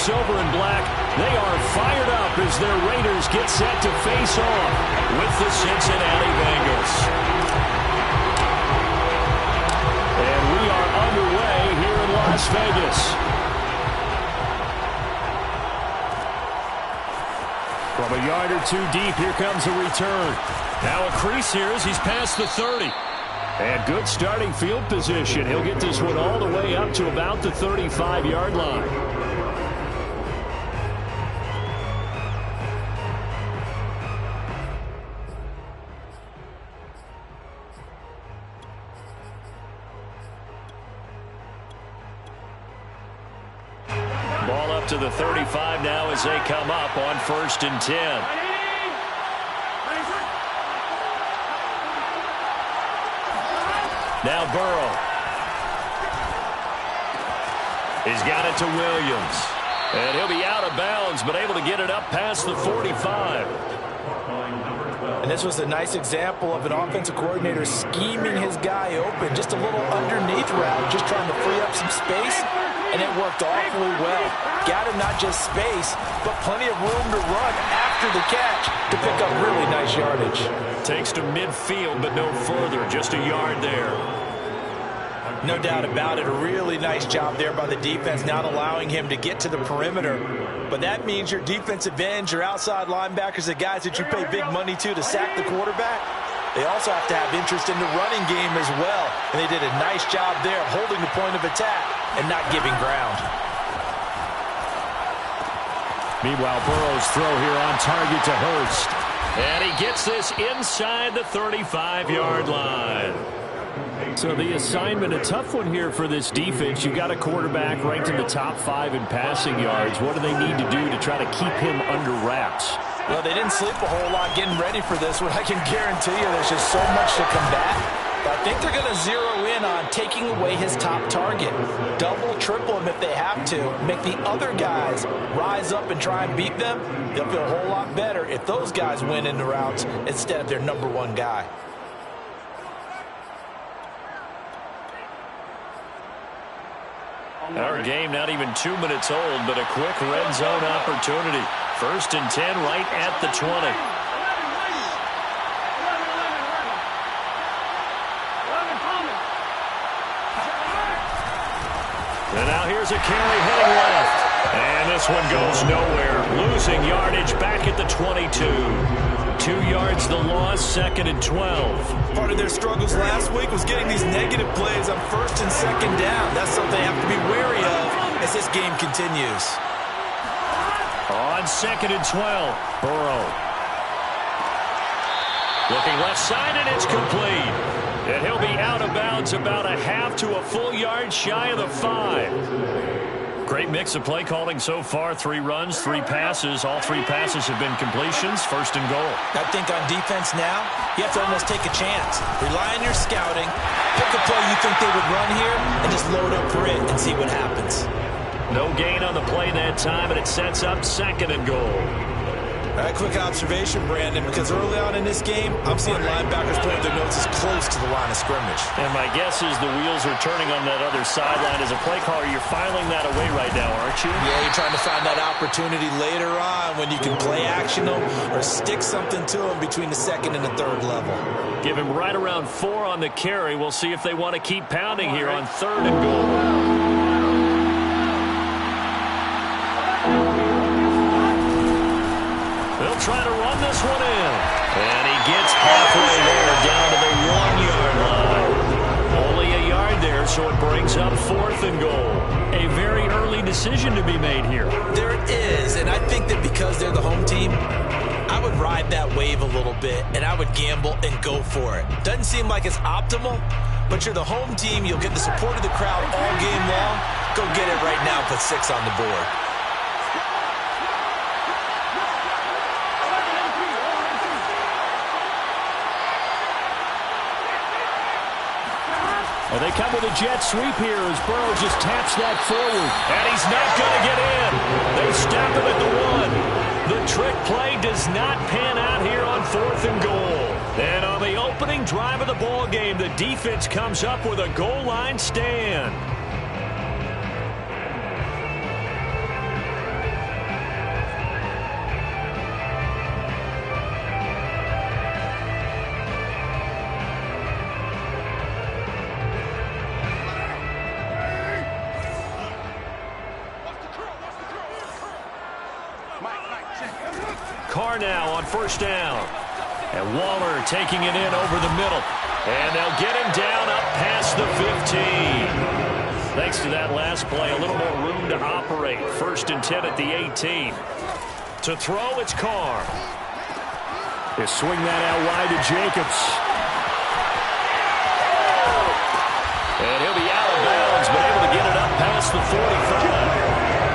silver and black, they are fired up as their Raiders get set to face off with the Cincinnati Bengals. And we are underway here in Las Vegas. From a yard or two deep, here comes a return. Now a crease here as he's past the 30. And good starting field position. He'll get this one all the way up to about the 35-yard line. Ball up to the 35 now as they come up on 1st and 10. Now Burrow. He's got it to Williams. And he'll be out of bounds, but able to get it up past the 45. And this was a nice example of an offensive coordinator scheming his guy open. Just a little underneath route, just trying to free up some space. And it worked awfully well. Got him not just space, but plenty of room to run after the catch to pick up really nice yardage. Takes to midfield, but no further. Just a yard there. No doubt about it. A really nice job there by the defense, not allowing him to get to the perimeter. But that means your defensive ends, your outside linebackers, the guys that you pay big money to sack the quarterback, they also have to have interest in the running game as well. And they did a nice job there holding the point of attack and not giving ground. Meanwhile, Burrow's throw here on target to Hurst. And he gets this inside the 35-yard line. So the assignment, a tough one here for this defense. You got a quarterback ranked in the top 5 in passing yards. What do they need to do to try to keep him under wraps? Well, they didn't sleep a whole lot getting ready for this one. I can guarantee you there's just so much to combat. But I think they're going to zero in on taking away his top target. Double, triple him if they have to. Make the other guys rise up and try and beat them. They'll feel a whole lot better if those guys win in the routes instead of their number one guy. Our game not even 2 minutes old, but a quick red zone opportunity. 1st and 10 right at the 20. And now here's a carry heading left. And this one goes nowhere. Losing yardage back at the 22. 2 yards the loss, 2nd and 12. Part of their struggles last week was getting these negative plays on 1st and 2nd down. That's something they have to be wary of as this game continues. On 2nd and 12, Burrow. Looking left side, and it's complete. And he'll be out of bounds about a half to a full yard shy of the 5. Great mix of play calling so far. 3 runs, 3 passes. All 3 passes have been completions. 1st and goal. I think on defense now, you have to almost take a chance. Rely on your scouting. Pick a play you think they would run here and just load up for it and see what happens. No gain on the play that time, and it sets up 2nd and goal. A quick observation, Brandon, because early on in this game, I'm seeing linebackers putting their noses close to the line of scrimmage. And my guess is the wheels are turning on that other sideline. As a play caller, you're filing that away right now, aren't you? Yeah, you're trying to find that opportunity later on when you can play action them or stick something to them between the 2nd and the 3rd level. Give him right around 4 on the carry. We'll see if they want to keep pounding here on 3rd and goal. They'll try to run this one in. And he gets halfway there down to the 1-yard line. Only a yard there, so it brings up 4th and goal. A very early decision to be made here. There it is, and I think that because they're the home team, I would ride that wave a little bit, and I would gamble and go for it. Doesn't seem like it's optimal, but you're the home team. You'll get the support of the crowd all game long. Go get it right now. Put 6 on the board. And they come with a jet sweep here as Burrow just taps that forward. And he's not going to get in. They stop him at the 1. The trick play does not pan out here on 4th and goal. And on the opening drive of the ball game, the defense comes up with a goal line stand. Carr now on first down. And Waller taking it in over the middle. And they'll get him down up past the 15. Thanks to that last play, a little more room to operate. 1st and 10 at the 18. To throw, it's Carr. They swing that out wide to Jacobs. And he'll be out of bounds, but able to get it up past the 45.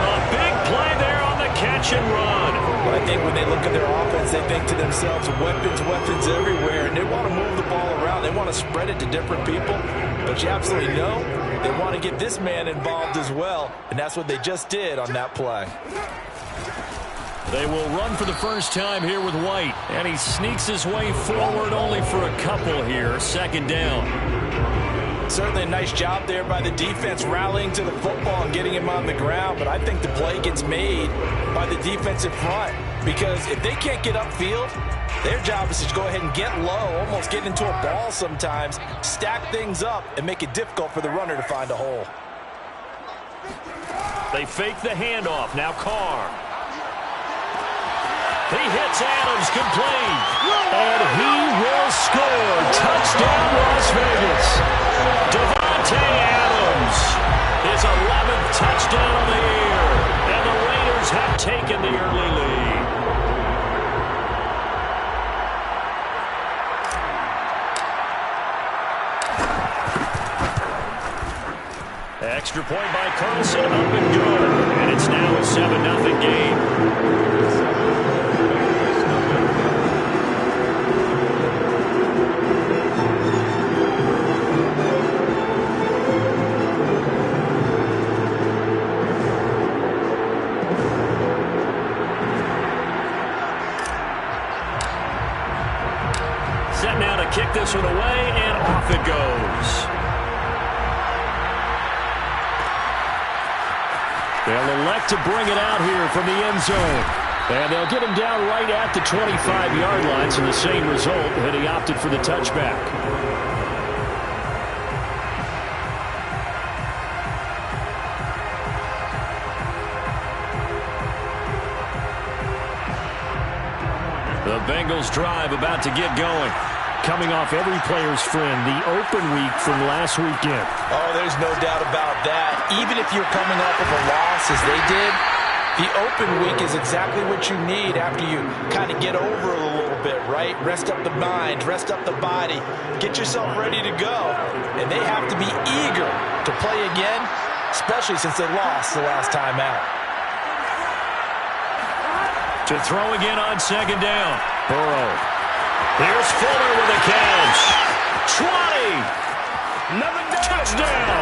A big play there on the catch and run. But I think when they look at their offense, they think to themselves, weapons everywhere, and they want to move the ball around. They want to spread it to different people. But you absolutely know they want to get this man involved as well, and that's what they just did on that play. They will run for the first time here with White, and he sneaks his way forward only for a couple here. 2nd down. Certainly a nice job there by the defense rallying to the football and getting him on the ground, but I think the play gets made by the defensive front because if they can't get upfield, their job is to go ahead and get low, almost get into a ball sometimes, stack things up, and make it difficult for the runner to find a hole. They fake the handoff. Now Carr. He hits Adams complete. And he will score. Touchdown, Las Vegas. Devontae Adams. His 11th touchdown of the year. And the Raiders have taken the early lead. Extra point by Carlson, up and good. And it's now a 7-0 game. Set now to kick this one away, and off it goes. They'll elect to bring it out here from the end zone. And they'll get him down right at the 25-yard line, so the same result, and he opted for the touchback. The Bengals drive about to get going. Coming off every player's friend, the open week from last weekend. Oh, there's no doubt about that. Even if you're coming off of a loss as they did, the open week is exactly what you need after you kind of get over it a little bit, right? Rest up the mind, rest up the body, get yourself ready to go. And they have to be eager to play again, especially since they lost the last time out. To throw again on 2nd down. Burrow. Here's Fuller with a catch. 20. Touchdown.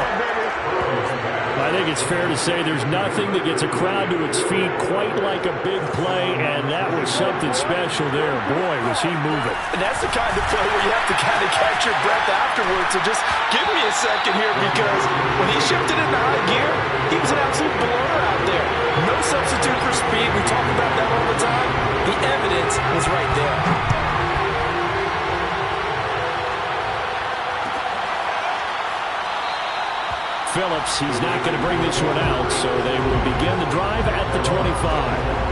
I think it's fair to say there's nothing that gets a crowd to its feet quite like a big play, and that was something special there. Boy, was he moving. And that's the kind of play where you have to kind of catch your breath afterwards. So just give me a second here, because when he shifted into high gear, he was an absolute blower out there. No substitute for speed. We talk about that all the time. The evidence was right there. Phillips, he's not going to bring this one out, so they will begin the drive at the 25.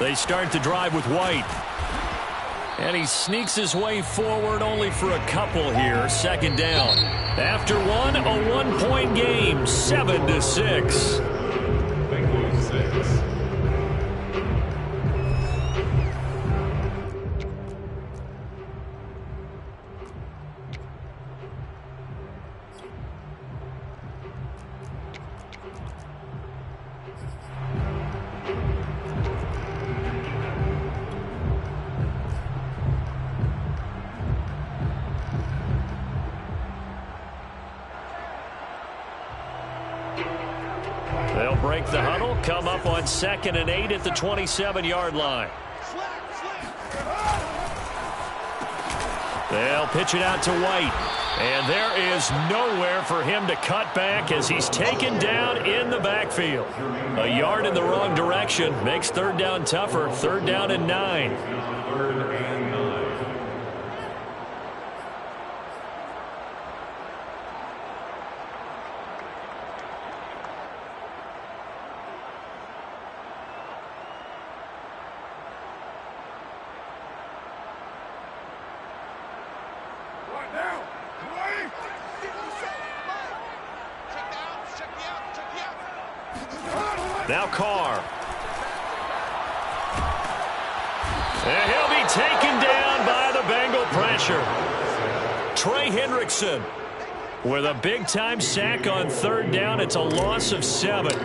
They start the drive with White. And he sneaks his way forward only for a couple here. Second down. After one, a one-point game, 7-6. They'll break the huddle, come up on 2nd and 8 at the 27-yard line. They'll pitch it out to White. And there is nowhere for him to cut back as he's taken down in the backfield. A yard in the wrong direction makes third down tougher. 3rd down and 9. Now Carr. And he'll be taken down by the Bengal pressure. Trey Hendrickson with a big-time sack on 3rd down. It's a loss of 7.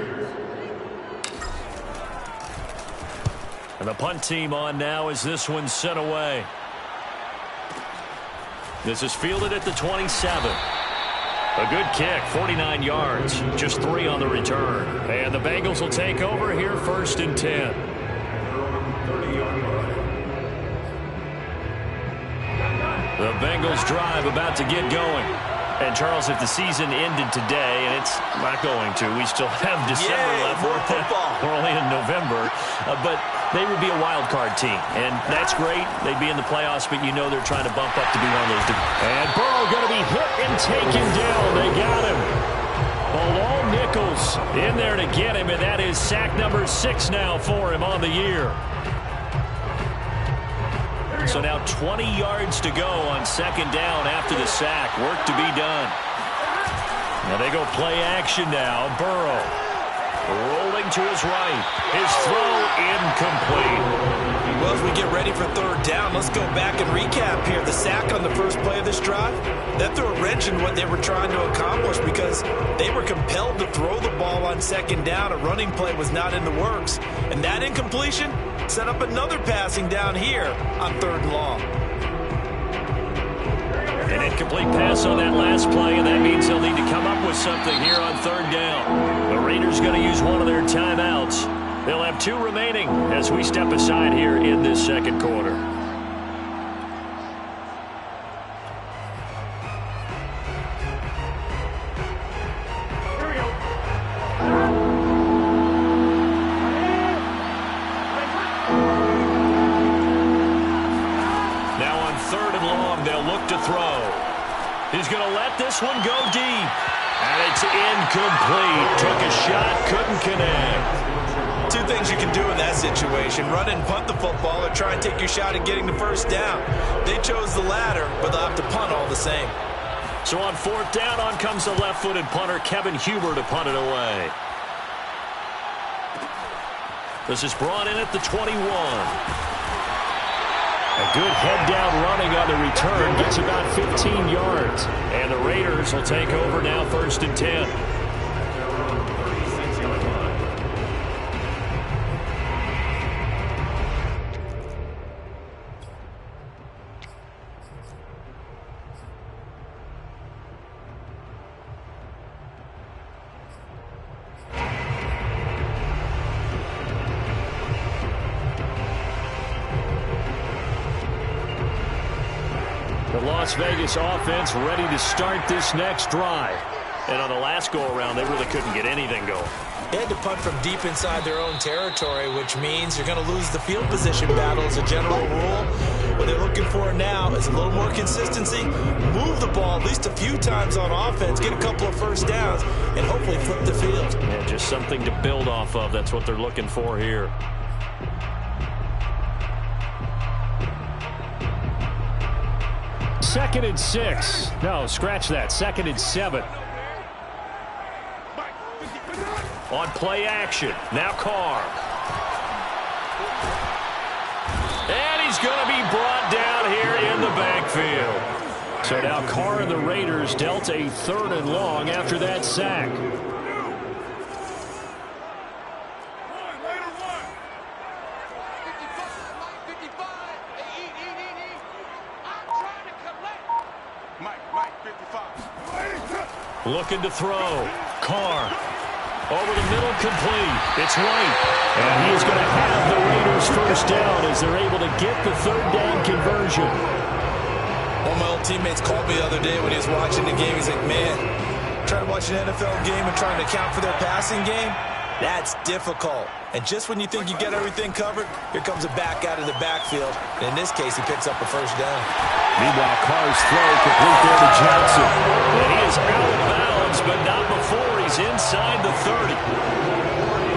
And the punt team on now as this one's sent away. This is fielded at the 27. A good kick, 49 yards, just 3 on the return. And the Bengals will take over here, 1st and 10. The Bengals drive about to get going. And, Charles, if the season ended today, and it's not going to, we still have December left. We're only in November. But they would be a wild card team. And that's great. They'd be in the playoffs, but you know they're trying to bump up to be one of those. And Burrow going to be hit and taken down. They got him. Bilal Nichols in there to get him, and that is sack number 6 now for him on the year. So now 20 yards to go on 2nd down after the sack. Work to be done. Now they go play action now. Burrow rolling to his right. His throw incomplete. Well, as we get ready for 3rd down, let's go back and recap here. The sack on the first play of this drive, that threw a wrench in what they were trying to accomplish because they were compelled to throw the ball on 2nd down. A running play was not in the works. And that incompletion set up another passing down here on 3rd and long. An incomplete pass on that last play, and that means they'll need to come up with something here on 3rd down. The Raiders going to use one of their timeouts. They'll have 2 remaining as we step aside here in this 2nd quarter. Now on 3rd and long, they'll look to throw. He's going to let this one go deep. And it's incomplete. Took a shot, couldn't connect. 2 things you can do in that situation. Run and punt the football or try and take your shot at getting the 1st down. They chose the latter, but they'll have to punt all the same. So on 4th down, on comes the left-footed punter, Kevin Huber, to punt it away. This is brought in at the 21. A good head-down running on the return. Gets about 15 yards. And the Raiders will take over now, 1st and 10. The Las Vegas offense ready to start this next drive. And on the last go-around, they really couldn't get anything going. They had to punt from deep inside their own territory, which means you're going to lose the field position battle as a general rule. What they're looking for now is a little more consistency, move the ball at least a few times on offense, get a couple of 1st downs, and hopefully flip the field. Yeah, just something to build off of. That's what they're looking for here. second and 6. No, scratch that. Second and 7. On play action. Now Carr. And he's going to be brought down here in the backfield. So now Carr and the Raiders dealt a 3rd and long after that sack. Looking to throw. Carr. Over the middle, complete. It's White. And he is going to have the Raiders first down as they're able to get the 3rd down conversion. One of my old teammates called me the other day when he was watching the game. He's like, man, trying to watch an NFL game and trying to account for their passing game? That's difficult. And just when you think you get everything covered, here comes a back out of the backfield. And in this case, he picks up a first down. Meanwhile, Carr's throw complete there to Johnson. And he is out of bounds, but not before he's inside the 30.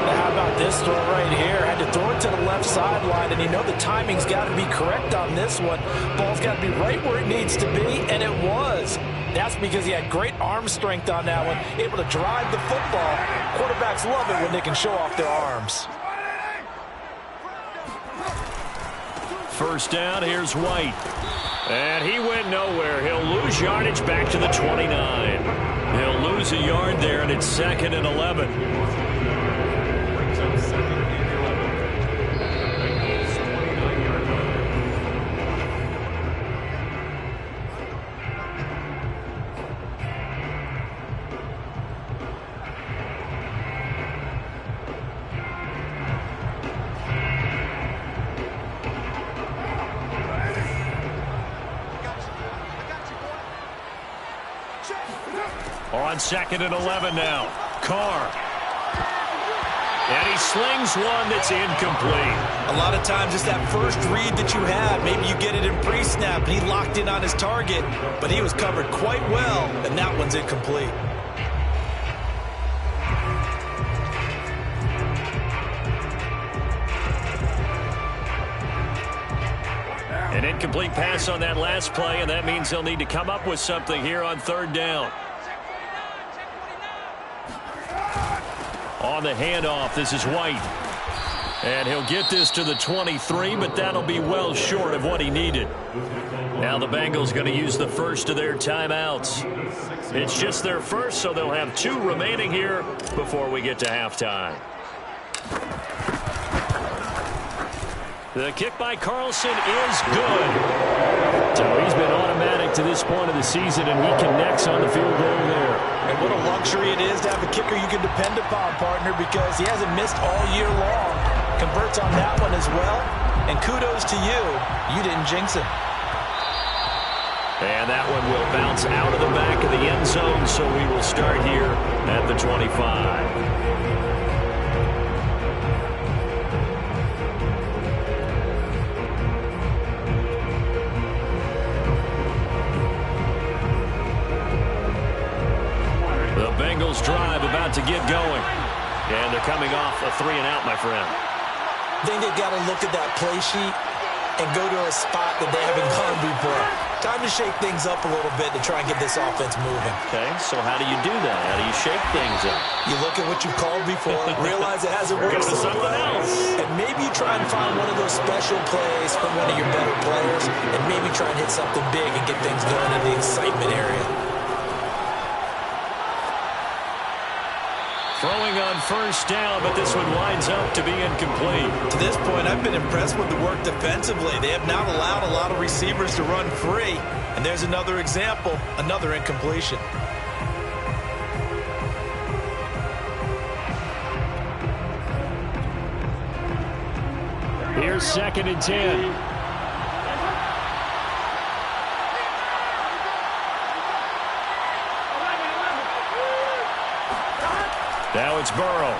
Now, how about this throw right here? Had to throw it to the left sideline, and you know the timing's got to be correct on this one. Ball's got to be right where it needs to be, and it was. That's because he had great arm strength on that one, able to drive the football. Quarterbacks love it when they can show off their arms. First down, here's White. And he went nowhere. He'll lose yardage back to the 29. He'll lose a yard there, and it's 2nd and 11. On 2nd and 11 now. Carr. And he slings one that's incomplete. A lot of times it's that first read that you have. Maybe you get it in pre-snap, and he locked in on his target, but he was covered quite well, and that one's incomplete. An incomplete pass on that last play, and that means they'll need to come up with something here on 3rd down. On the handoff, this is White. And he'll get this to the 23, but that'll be well short of what he needed. Now the Bengals going to use the first of their timeouts. It's just their first, so they'll have 2 remaining here before we get to halftime. The kick by Carlson is good. So he's been automatic to this point of the season, and he connects on the field goal there. And what a luxury it is to have a kicker you can depend upon, partner, because he hasn't missed all year long. Converts on that one as well. And kudos to you. You didn't jinx him. And that one will bounce out of the back of the end zone, so we will start here at the 25. Bengals drive about to get going. And they're coming off a 3-and-out, my friend. I think they've got to look at that play sheet and go to a spot that they haven't gone before. Time to shake things up a little bit to try and get this offense moving. Okay, so how do you do that? How do you shake things up? You look at what you've called before, realize it hasn't worked so well, and maybe you try and find one of those special plays from one of your better players, and maybe try and hit something big and get things going in the excitement area. Throwing on first down, but this one winds up to be incomplete. To this point, I've been impressed with the work defensively. They have not allowed a lot of receivers to run free. And there's another example, another incompletion. Here's 2nd and 10. Now it's Burrow.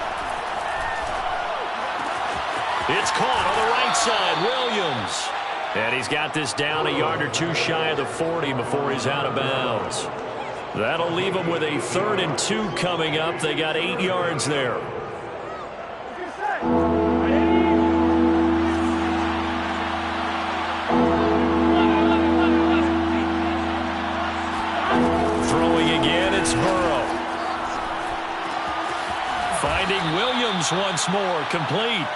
It's caught on the right side. Williams. And he's got this down a yard or 2 shy of the 40 before he's out of bounds. That'll leave them with a 3rd and 2 coming up. They got 8 yards there. Adams once more, complete.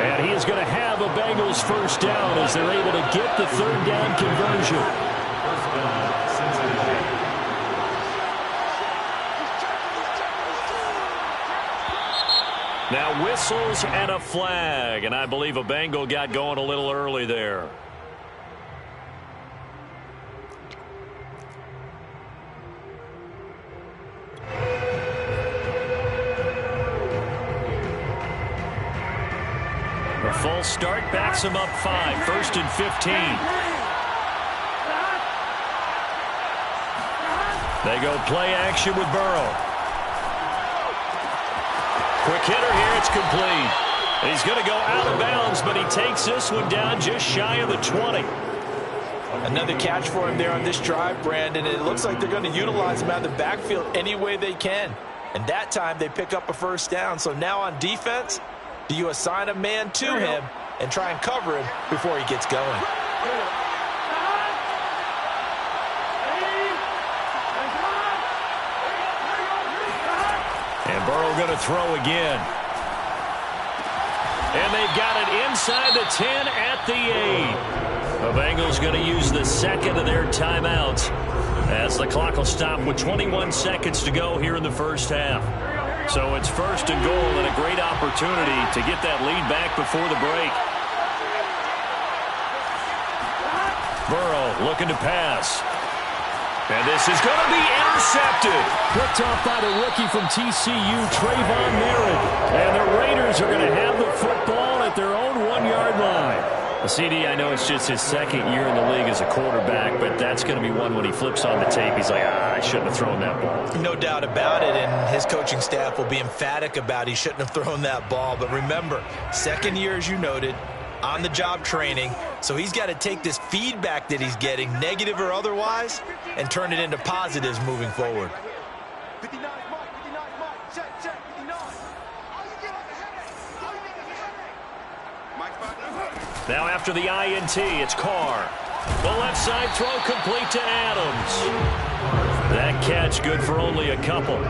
And he is going to have a Bengals first down as they're able to get the third down conversion. Now whistles and a flag, and I believe a Bengal got going a little early there. A full start backs him up 5, 1st and 15. They go play action with Burrow. Quick hitter here, it's complete. And he's going to go out of bounds, but he takes this one down just shy of the 20. Another catch for him there on this drive, Brandon. It looks like they're going to utilize him out of the backfield any way they can. And that time they pick up a first down. So now on defense, do you assign a man to him and try and cover him before he gets going? And Burrow going to throw again. And they've got it inside the 10 at the 8. The Bengals going to use the second of their timeouts as the clock will stop with 21 seconds to go here in the first half. So it's 1st and goal and a great opportunity to get that lead back before the break. Burrow looking to pass. And this is going to be intercepted. Picked off by the rookie from TCU, Trayvon Merritt. And the Raiders are going to have the football at their own 1-yard line. CD, I know it's just his second year in the league as a quarterback, but that's going to be one when he flips on the tape. He's like, I shouldn't have thrown that ball. No doubt about it, and his coaching staff will be emphatic about he shouldn't have thrown that ball. But remember, second year, as you noted, on-the-job training, so he's got to take this feedback that he's getting, negative or otherwise, and turn it into positives moving forward. Now after the INT, it's Carr. The left side throw complete to Adams. That catch good for only a couple. 2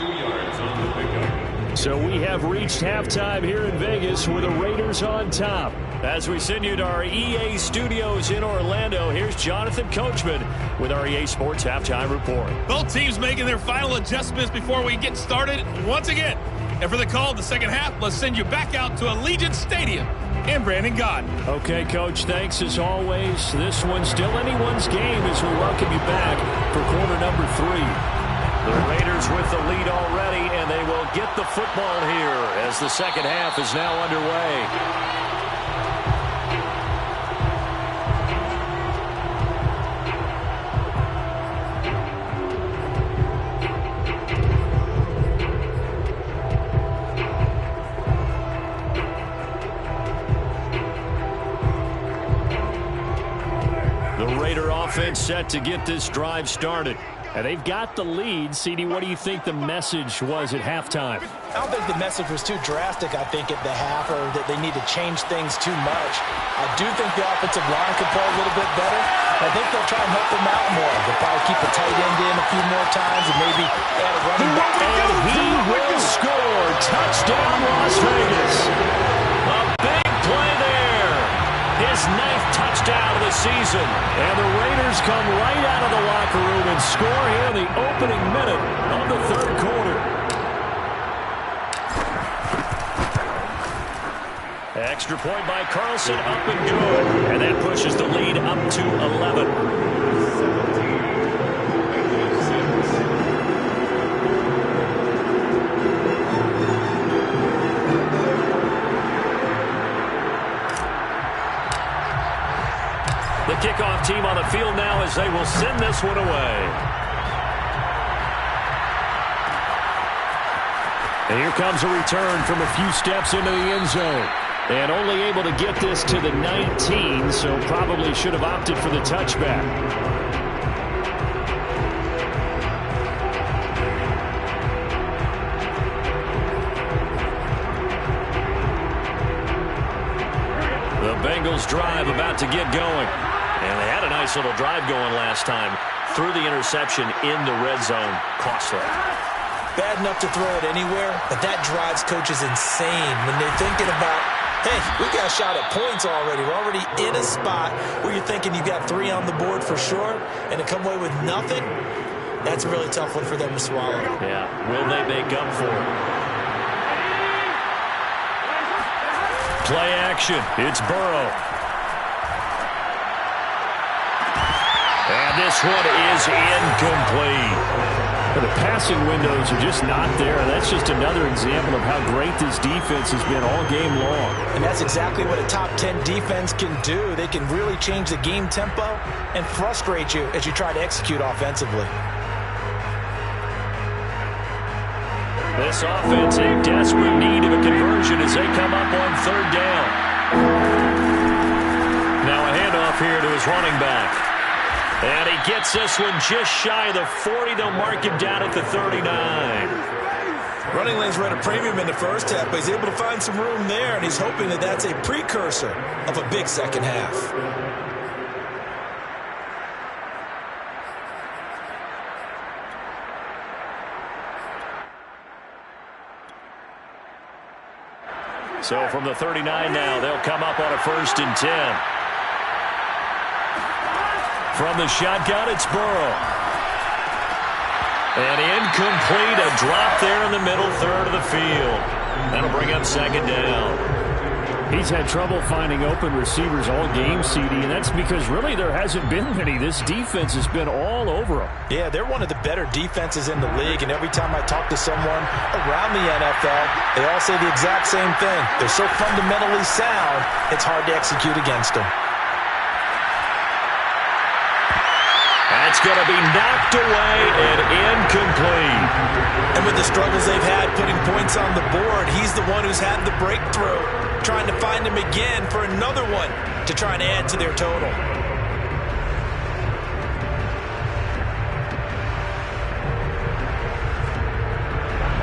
yards on the pickup. So we have reached halftime here in Vegas with the Raiders on top. As we send you to our EA studios in Orlando, here's Jonathan Coachman with our EA Sports Halftime Report. Both teams making their final adjustments before we get started once again. And for the call of the second half, let's send you back out to Allegiant Stadium in Brandon Gott. Okay, Coach, thanks as always. This one's still anyone's game as we welcome you back for quarter number 3. The Raiders with the lead already, and they will get the football here as the second half is now underway. Offense set to get this drive started. And they've got the lead. CD, what do you think the message was at halftime? I don't think the message was too drastic, I think, at the half, or that they need to change things too much. I do think the offensive line could play a little bit better. I think they'll try and help them out more. They'll probably keep the tight end in a few more times and maybe add a running back. And he will score. Touchdown, Las Vegas. A big play there. His 9th touchdown of the season. And the Raiders come right out of the locker room and score here in the opening minute of the third quarter. Extra point by Carlson, up and good. And that pushes the lead up to 11. The kickoff team on the field now as they will send this one away. And here comes a return from a few steps into the end zone. And only able to get this to the 19, so probably should have opted for the touchback. The Bengals drive about to get going. And they had a nice little drive going last time. Through the interception in the red zone. Costly. bad enough to throw it anywhere, but that drives coaches insane when they're thinking about, hey, we got a shot at points already. We're already in a spot where you're thinking you got 3 on the board for sure, and to come away with nothing, that's a really tough one for them to swallow. Yeah, will they make up for it? Play action. It's Burrow. And this one is incomplete. The passing windows are just not there. That's just another example of how great this defense has been all game long. And that's exactly what a top 10 defense can do. They can really change the game tempo and frustrate you as you try to execute offensively. This offense in desperate need of a conversion as they come up on 3rd down. Now a handoff here to his running back. And he gets this one just shy of the 40. They'll mark him down at the 39. Running lanes were at a premium in the first half, but he's able to find some room there, and he's hoping that that's a precursor of a big second half. So from the 39 now, they'll come up on a 1st and 10. From the shotgun, it's Burrow. And incomplete, a drop there in the middle 3rd of the field. That'll bring up 2nd down. He's had trouble finding open receivers all game, CD, and that's because really there hasn't been many. This defense has been all over them. Yeah, they're one of the better defenses in the league, and every time I talk to someone around the NFL, they all say the exact same thing. They're so fundamentally sound, it's hard to execute against them. That's going to be knocked away and incomplete. And with the struggles they've had putting points on the board, he's the one who's had the breakthrough, trying to find him again for another one to try and add to their total.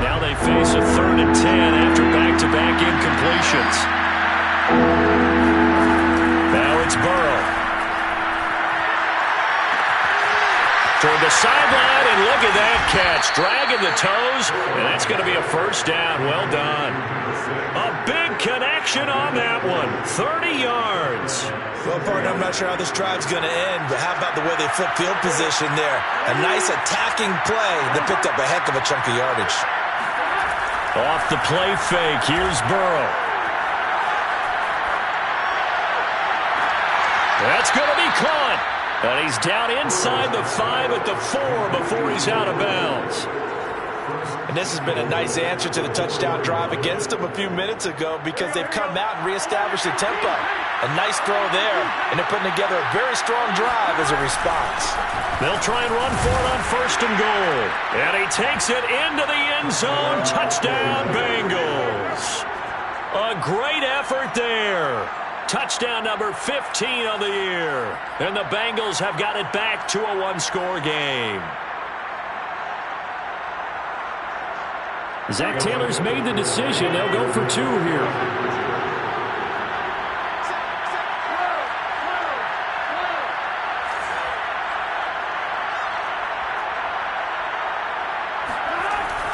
Now they face a 3rd and 10 after back-to-back incompletions. Now it's Burrow. Toward the sideline, and look at that catch. Dragging the toes, and that's going to be a 1st down. Well done. A big connection on that one. 30 yards. Well, partner, I'm not sure how this drive's going to end, but how about the way they flip field position there? A nice attacking play that picked up a heck of a chunk of yardage. Off the play fake, here's Burrow. That's going to be caught. And he's down inside the 5 at the 4 before he's out of bounds. And this has been a nice answer to the touchdown drive against them a few minutes ago because they've come out and reestablished the tempo. A nice throw there, and they're putting together a very strong drive as a response. They'll try and run for it on 1st and goal. And he takes it into the end zone. Touchdown, Bengals. A great effort there. Touchdown number 15 of the year. And the Bengals have got it back to a 1-score game. Zach Taylor's made the decision. They'll go for 2 here.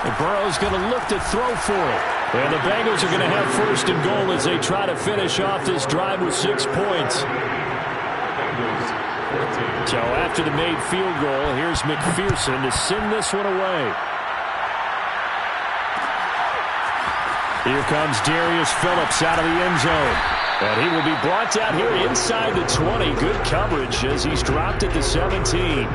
And Burrow's going to look to throw for it. And the Bengals are going to have 1st and goal as they try to finish off this drive with 6 points. So after the made field goal, here's McPherson to send this one away. Here comes Darius Phillips out of the end zone. And he will be brought down here inside the 20. Good coverage as he's dropped at the 17.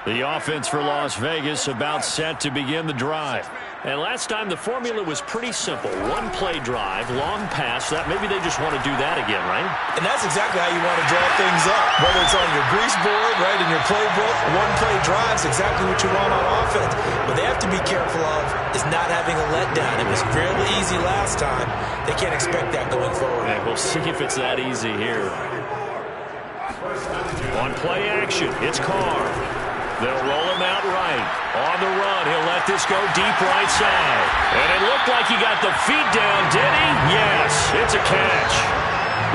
The offense for Las Vegas about set to begin the drive. And last time the formula was pretty simple. 1-play drive, long pass. That maybe they just want to do that again, right? And that's exactly how you want to draw things up. Whether it's on your grease board, right, in your playbook, 1-play drive is exactly what you want on offense. What they have to be careful of is not having a letdown. It was fairly easy last time. They can't expect that going forward. Yeah, we'll see if it's that easy here. On play action, it's Carr. They'll roll him out right. On the run, he'll let this go deep right side. And it looked like he got the feet down, did he? Yes, it's a catch.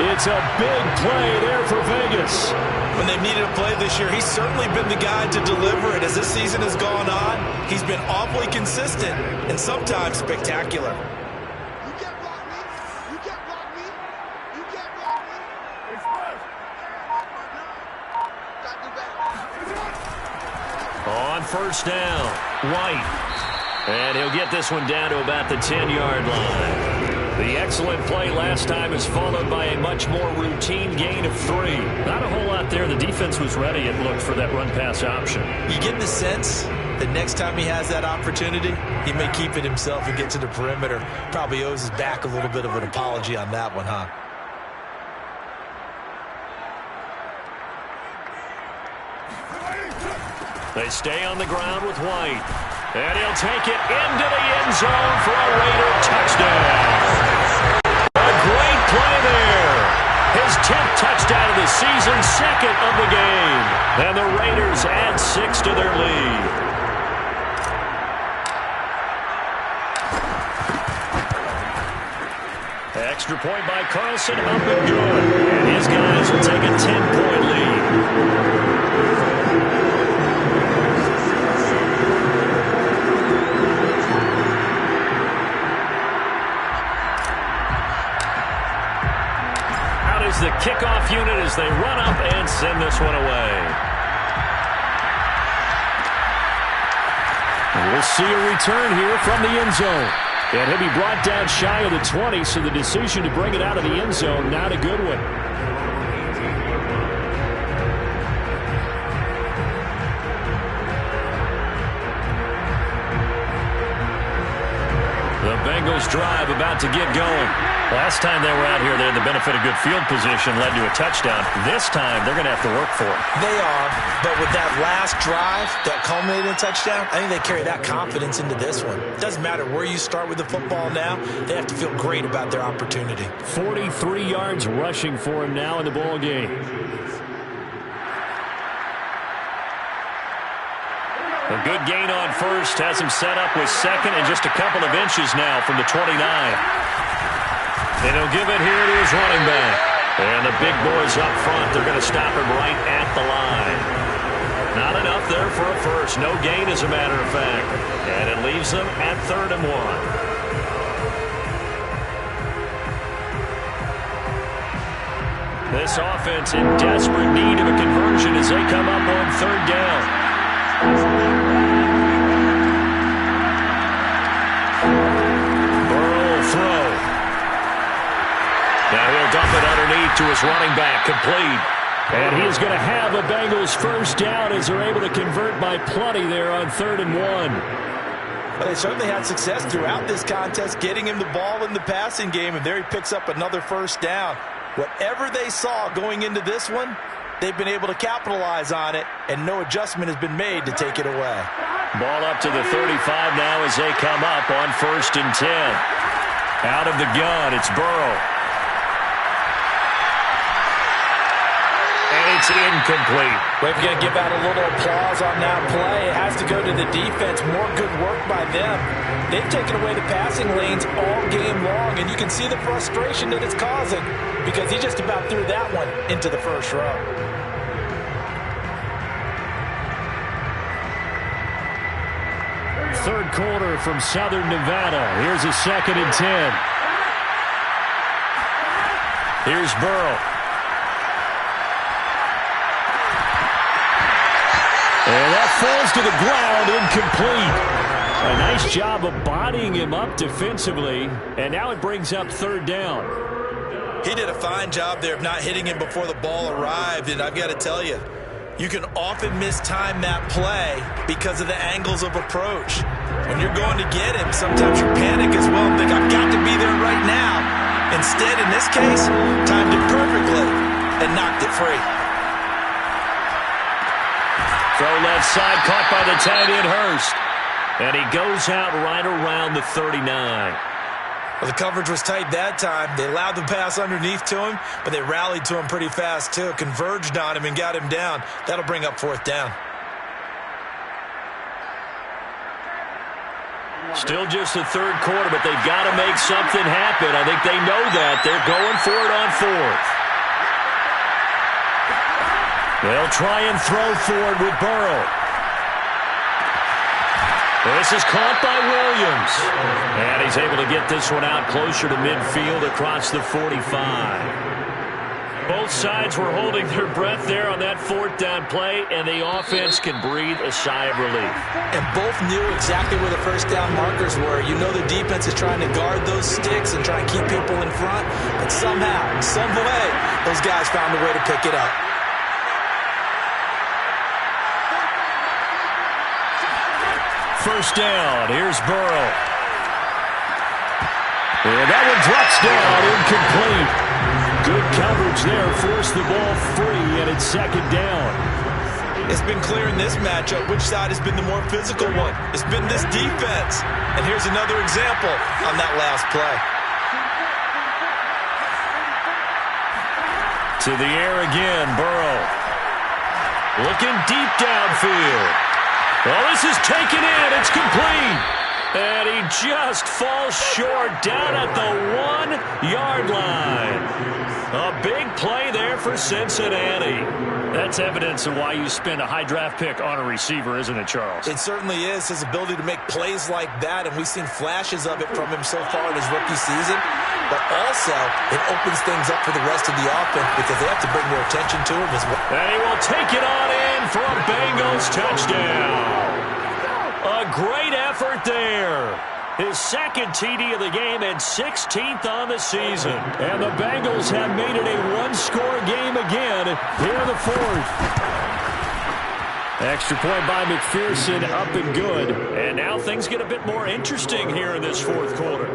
It's a big play there for Vegas. When they've needed a play this year, he's certainly been the guy to deliver it. As this season has gone on, he's been awfully consistent and sometimes spectacular. You can't block me. You can't block me. You can't block me. Express. Got to do better. On first down, White. And he'll get this one down to about the 10-yard line. The excellent play last time is followed by a much more routine gain of 3. Not a whole lot there. The defense was ready, it looked, for that run-pass option. You get the sense that next time he has that opportunity, he may keep it himself and get to the perimeter. Probably owes his back a little bit of an apology on that one, huh? They stay on the ground with White. And he'll take it into the end zone for a Raider touchdown. A great play there. His 10th touchdown of the season, second of the game. And the Raiders add 6 to their lead. Extra point by Carlson, up and good. And his guys will take a 10-point lead. The kickoff unit as they run up and send this one away. We'll see a return here from the end zone. And he'll be brought down shy of the 20, so the decision to bring it out of the end zone, not a good one. The Bengals drive about to get going. Last time they were out here, they had the benefit of good field position, led to a touchdown. This time, they're going to have to work for it. They are, but with that last drive that culminated in a touchdown, I think they carry that confidence into this one. It doesn't matter where you start with the football now. They have to feel great about their opportunity. 43 yards rushing for him now in the ball game. A good gain on first has him set up with second and just a couple of inches now from the 29. And he'll give it here to his running back. And the big boys up front, they're going to stop him right at the line. Not enough there for a first. No gain, as a matter of fact. And it leaves them at 3rd and 1. This offense in desperate need of a conversion as they come up on 3rd down. Burrow will throw. Now he'll dump it underneath to his running back, complete. And he is going to have a Bengals first down as they're able to convert by plenty there on 3rd and 1. Well, they certainly had success throughout this contest, getting him the ball in the passing game, and there he picks up another first down. Whatever they saw going into this one, they've been able to capitalize on it, and no adjustment has been made to take it away. Ball up to the 35 now as they come up on 1st and 10. Out of the gun, it's Burrow. And it's incomplete. We're going to give out a little applause on that play. It has to go to the defense. More good work by them. They've taken away the passing lanes all game long, and you can see the frustration that it's causing because he just about threw that one into the first row. Third quarter from Southern Nevada. Here's a 2nd and 10. Here's Burrow. And that falls to the ground, incomplete. A nice job of bodying him up defensively, and now it brings up 3rd down. He did a fine job there of not hitting him before the ball arrived, and I've got to tell you, you can often mistime that play because of the angles of approach. When you're going to get him, sometimes you panic as well and think, I've got to be there right now. Instead, in this case, timed it perfectly and knocked it free. Throw left side, caught by the tight end Hurst. And he goes out right around the 39. Well, the coverage was tight that time. They allowed the pass underneath to him, but they rallied to him pretty fast, too. Converged on him and got him down. That'll bring up 4th down. Still just the 3rd quarter, but they've got to make something happen. I think they know that. They're going for it on 4th. They'll try and throw for it with Burrow. This is caught by Williams. And he's able to get this one out closer to midfield across the 45. Both sides were holding their breath there on that 4th down play, and the offense can breathe a sigh of relief. And both knew exactly where the 1st down markers were. You know the defense is trying to guard those sticks and try and keep people in front, but somehow, some way, those guys found a way to pick it up. First down. Here's Burrow. And that one drops down, incomplete. Good coverage there. Forced the ball free, and it's 2nd down. It's been clear in this matchup which side has been the more physical one. It's been this defense. And here's another example on that last play. To the air again, Burrow. Looking deep downfield. Well, this is taken in. It's complete. And he just falls short down at the 1-yard line. A big play there for Cincinnati. That's evidence of why you spend a high draft pick on a receiver, isn't it, Charles? It certainly is. His ability to make plays like that, and we've seen flashes of it from him so far in his rookie season. But also, it opens things up for the rest of the offense because they have to bring more attention to him as well. And he will take it on in for a Bengals touchdown. A great effort there. His 2nd TD of the game and 16th on the season. And the Bengals have made it a 1-score game again here in the 4th. Extra point by McPherson, up and good. And now things get a bit more interesting here in this 4th quarter.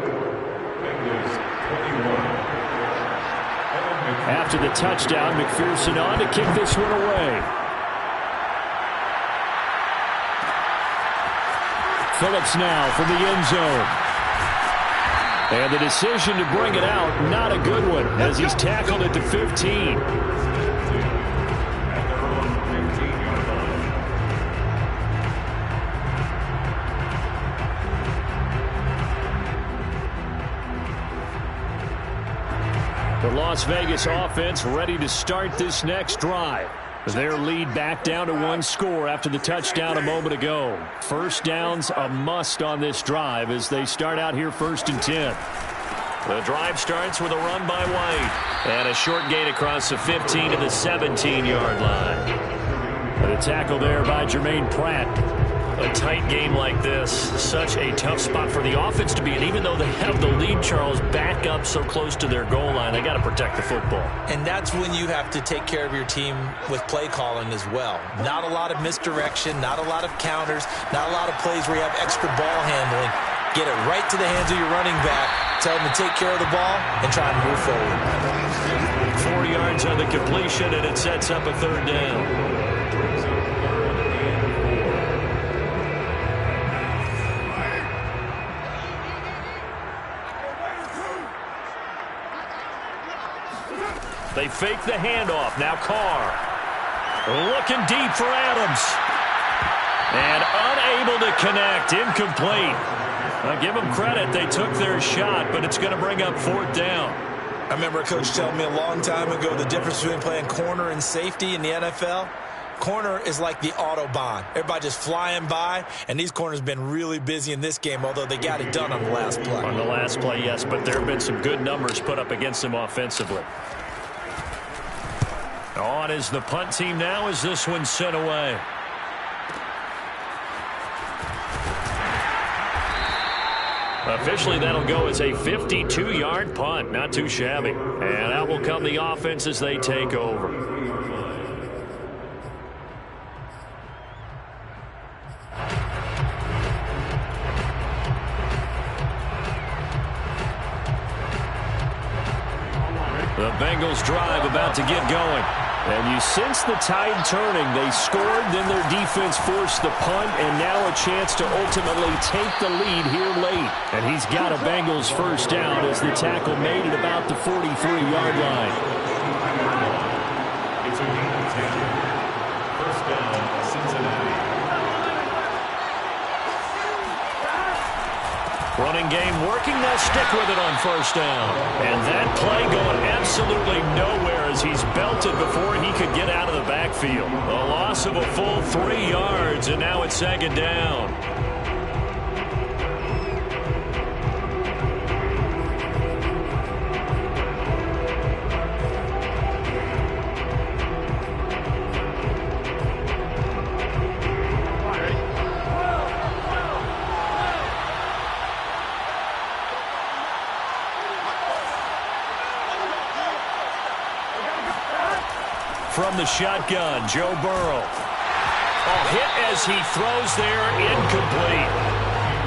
After the touchdown, McPherson on to kick this one away. Phillips now from the end zone. And the decision to bring it out, not a good one, as he's tackled at the 15. The Las Vegas offense ready to start this next drive. Their lead back down to 1 score after the touchdown a moment ago. First down's a must on this drive as they start out here 1st and 10. The drive starts with a run by White. And a short gain across the 15 to the 17-yard line. And a tackle there by Jermaine Pratt. A tight game like this, such a tough spot for the offense to be in. Even though they have the lead, Charles, back up so close to their goal line, they got to protect the football. And that's when you have to take care of your team with play calling as well. Not a lot of misdirection, not a lot of counters, not a lot of plays where you have extra ball handling. Get it right to the hands of your running back, tell them to take care of the ball, and try and move forward. 4 yards on the completion, and it sets up a 3rd down. They fake the handoff. Now Carr. Looking deep for Adams. And unable to connect. Incomplete. I'll give them credit. They took their shot, but it's going to bring up 4th down. I remember a coach telling me a long time ago the difference between playing corner and safety in the NFL. Corner is like the Autobahn. Everybody just flying by, and these corners have been really busy in this game, although they got it done on the last play. On the last play, yes, but there have been some good numbers put up against them offensively. On is the punt team now as this one's sent away. Officially, that'll go as a 52-yard punt. Not too shabby. And out will come the offense as they take over. The Bengals drive about to get going. And you sense the tide turning. They scored, then their defense forced the punt, and now a chance to ultimately take the lead here late. And he's got a Bengals first down as the tackle made at about the 43-yard line. First down, Cincinnati. Running game working. They'll stick with it on first down. And that play going absolutely nowhere as he's belted before he could get out of the backfield. A loss of a full 3 yards, and now it's second down. From the shotgun, Joe Burrow. A hit as he throws there, incomplete.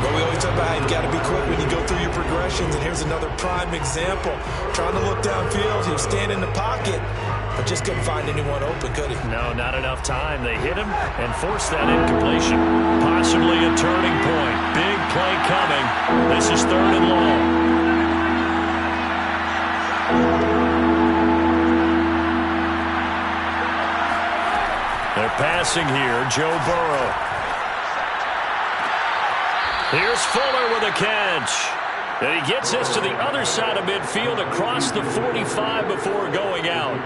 Well, we always talk about how you've got to be quick when you go through your progressions, and here's another prime example. Trying to look downfield, he was standing in the pocket, but just couldn't find anyone open, could he? No, not enough time. They hit him and forced that incompletion. Possibly a turning point. Big play coming. This is 3rd and long. They're passing here, Joe Burrow. Here's Fuller with a catch. And he gets this to the other side of midfield across the 45 before going out.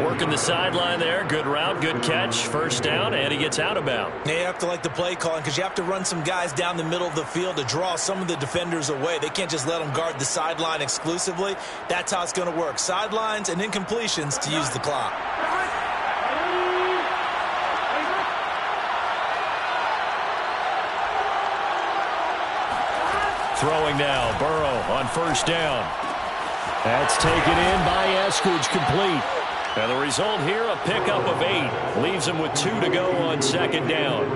Working the sideline there. Good route, good catch. First down, and he gets out of bounds. You have to like the play calling because you have to run some guys down the middle of the field to draw some of the defenders away. They can't just let them guard the sideline exclusively. That's how it's going to work. Sidelines and incompletions to use the clock. Throwing now, Burrow on first down. That's taken in by Eskridge, complete. And the result here, a pickup of 8. Leaves him with 2 to go on second down.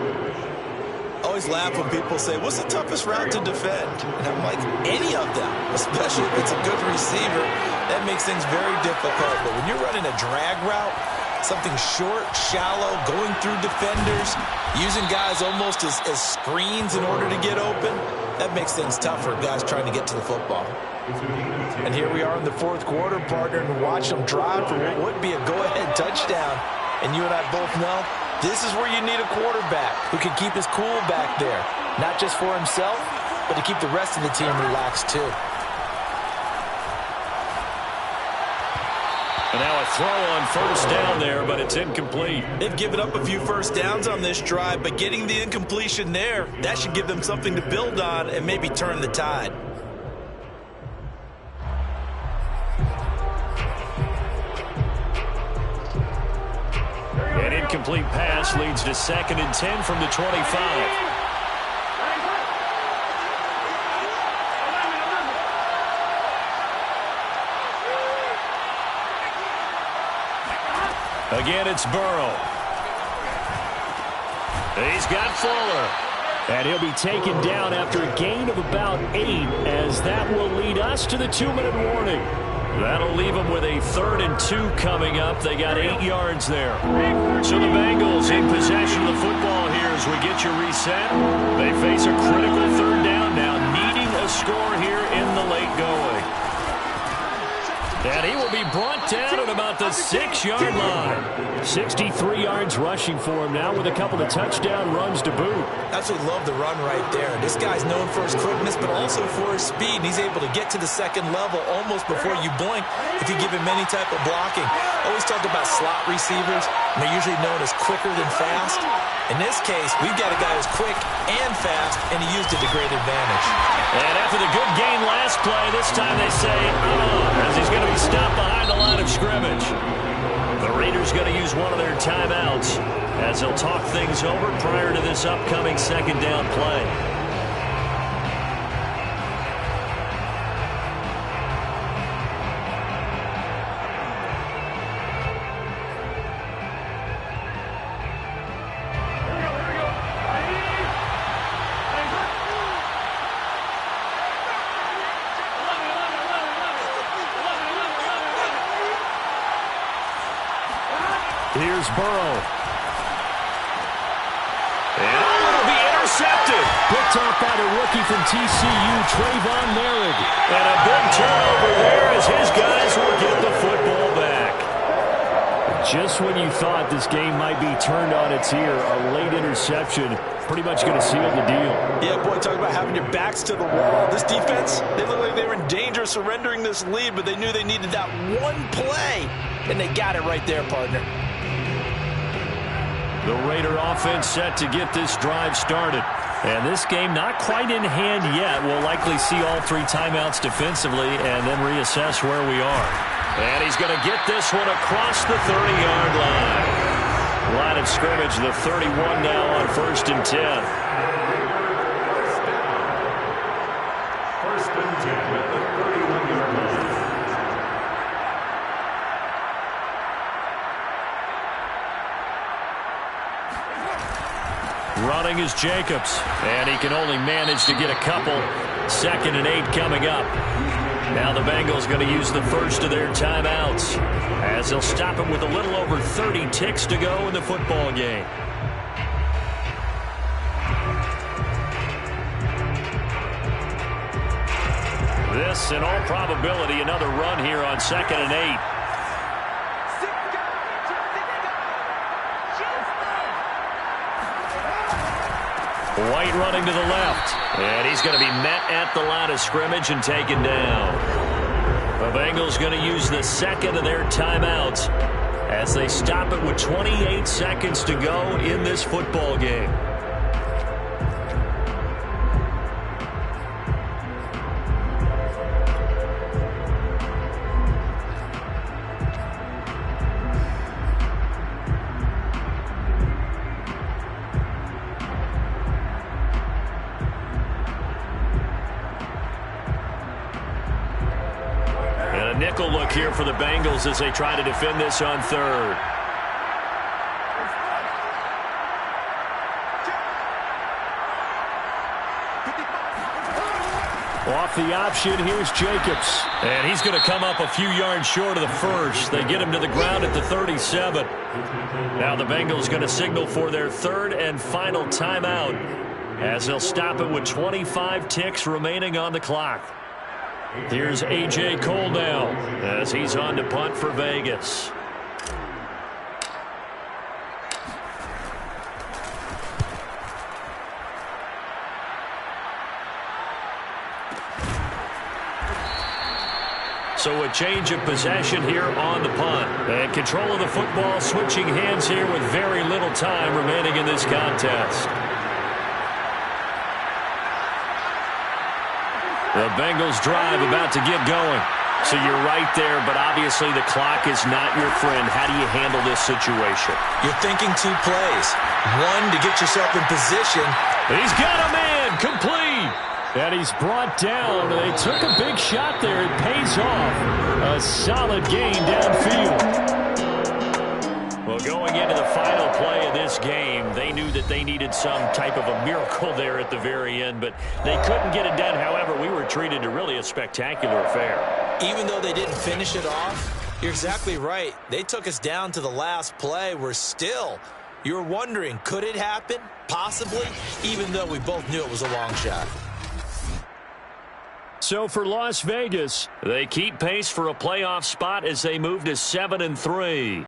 Always laugh when people say, what's the toughest route to defend? And I'm like, any of them, especially if it's a good receiver. That makes things very difficult. But when you're running a drag route, something short, shallow, going through defenders, using guys almost as screens in order to get open, that makes things tougher, guys trying to get to the football. And here we are in the 4th quarter, partner, and watch them drive for what would be a go-ahead touchdown. And you and I both know this is where you need a quarterback who can keep his cool back there, not just for himself, but to keep the rest of the team relaxed too. And now a throw on first down there, but it's incomplete. They've given up a few first downs on this drive, but getting the incompletion there, that should give them something to build on and maybe turn the tide. An incomplete pass leads to 2nd and 10 from the 25. Again, it's Burrow. He's got Fuller. And he'll be taken down after a gain of about 8, as that will lead us to the 2-minute warning. That'll leave them with a 3rd and 2 coming up. They got 8 yards there. So the Bengals in possession of the football here as we get you reset. They face a critical 3rd down now, needing a score here in the late going. And he will be brought down at about the 6-yard line. 63 yards rushing for him now with a couple of touchdown runs to boot. Absolutely love the run right there. This guy's known for his quickness, but also for his speed. He's able to get to the 2nd level almost before you blink if you give him any type of blocking. Always talked about slot receivers, and they're usually known as quicker than fast. In this case, we've got a guy who's quick and fast, and he used it to great advantage. And after the good gain last play, this time they say, as he's going to be stopped behind the line of scrimmage. The Raiders going to use one of their timeouts as they'll talk things over prior to this upcoming 2nd down play. is Burrow. And it'll be intercepted. Picked off by the rookie from TCU, Trayvon Merritt. And a big turnover there as his guys will get the football back. Just when you thought this game might be turned on its ear, a late interception pretty much going to seal the deal. Yeah, boy, talk about having your backs to the wall. This defense, they look like they were in danger of surrendering this lead, but they knew they needed that one play, and they got it right there, partner. The Raider offense set to get this drive started. And this game not quite in hand yet. We'll likely see all three timeouts defensively and then reassess where we are. And he's going to get this one across the 30-yard line. Line of scrimmage, the 31 now on 1st and 10. First and 10 at the 31-yard line. Running is Jacobs, and he can only manage to get a couple. 2nd and 8 coming up. Now the Bengals going to use the first of their timeouts as they'll stop him with a little over 30 ticks to go in the football game. This, in all probability, another run here on 2nd and 8. White running to the left, and he's going to be met at the line of scrimmage and taken down. The Bengals going to use the second of their timeouts as they stop it with 28 seconds to go in this football game. Nickel look here for the Bengals as they try to defend this on 3rd. Off the option, here's Jacobs. And he's going to come up a few yards short of the first. They get him to the ground at the 37. Now the Bengals going to signal for their 3rd and final timeout as they'll stop it with 25 ticks remaining on the clock. Here's A.J. Cole now as he's on to punt for Vegas. So a change of possession here on the punt. And control of the football switching hands here with very little time remaining in this contest. The Bengals drive about to get going. So you're right there, but obviously the clock is not your friend. How do you handle this situation? You're thinking 2 plays. One, to get yourself in position. He's got a man complete. And he's brought down. They took a big shot there. It pays off. A solid gain downfield. Well, going into the final play of this game, they knew that they needed some type of a miracle there at the very end, but they couldn't get it done. However, we were treated to really a spectacular affair. Even though they didn't finish it off, you're exactly right. They took us down to the last play. We're still, you're wondering, could it happen? Possibly, even though we both knew it was a long shot. So for Las Vegas, they keep pace for a playoff spot as they move to 7-3.